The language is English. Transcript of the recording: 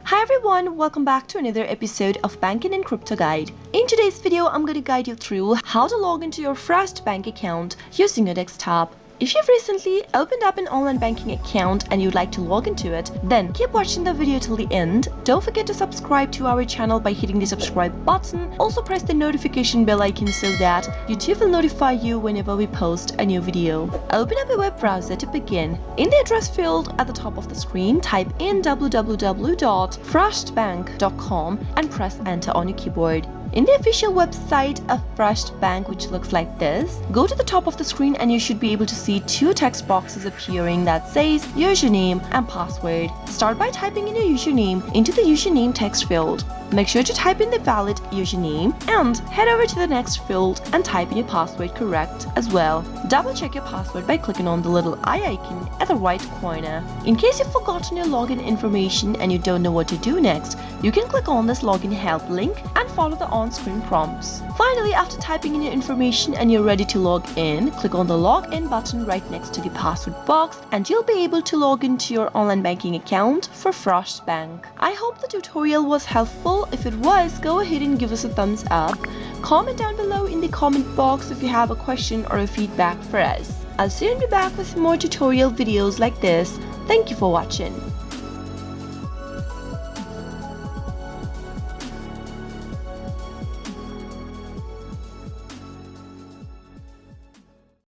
Hi everyone, welcome back to another episode of Banking and Crypto Guide. In today's video, I'm going to guide you through how to log into your Frost Bank account using your desktop. If you've recently opened up an online banking account and you'd like to log into it, then keep watching the video till the end. Don't forget to subscribe to our channel by hitting the subscribe button. Also press the notification bell icon so that YouTube will notify you whenever we post a new video. Open up a web browser to begin. In the address field at the top of the screen, type in www.frostbank.com and press enter on your keyboard. In the official website of Frost Bank, which looks like this, go to the top of the screen and you should be able to see two text boxes appearing that says username and password. Start by typing in your username into the username text field. Make sure to type in the valid username and head over to the next field and type in your password correct as well. Double check your password by clicking on the little eye icon at the right corner. In case you've forgotten your login information and you don't know what to do next, you can click on this login help link and follow the on-screen prompts. Finally, after typing in your information and you're ready to log in, click on the login button right next to the password box and you'll be able to log into your online banking account for Frost Bank. I hope the tutorial was helpful. If it was, go ahead and give us a thumbs up. Comment down below in the comment box if you have a question or a feedback for us. I'll soon be back with more tutorial videos like this. Thank you for watching.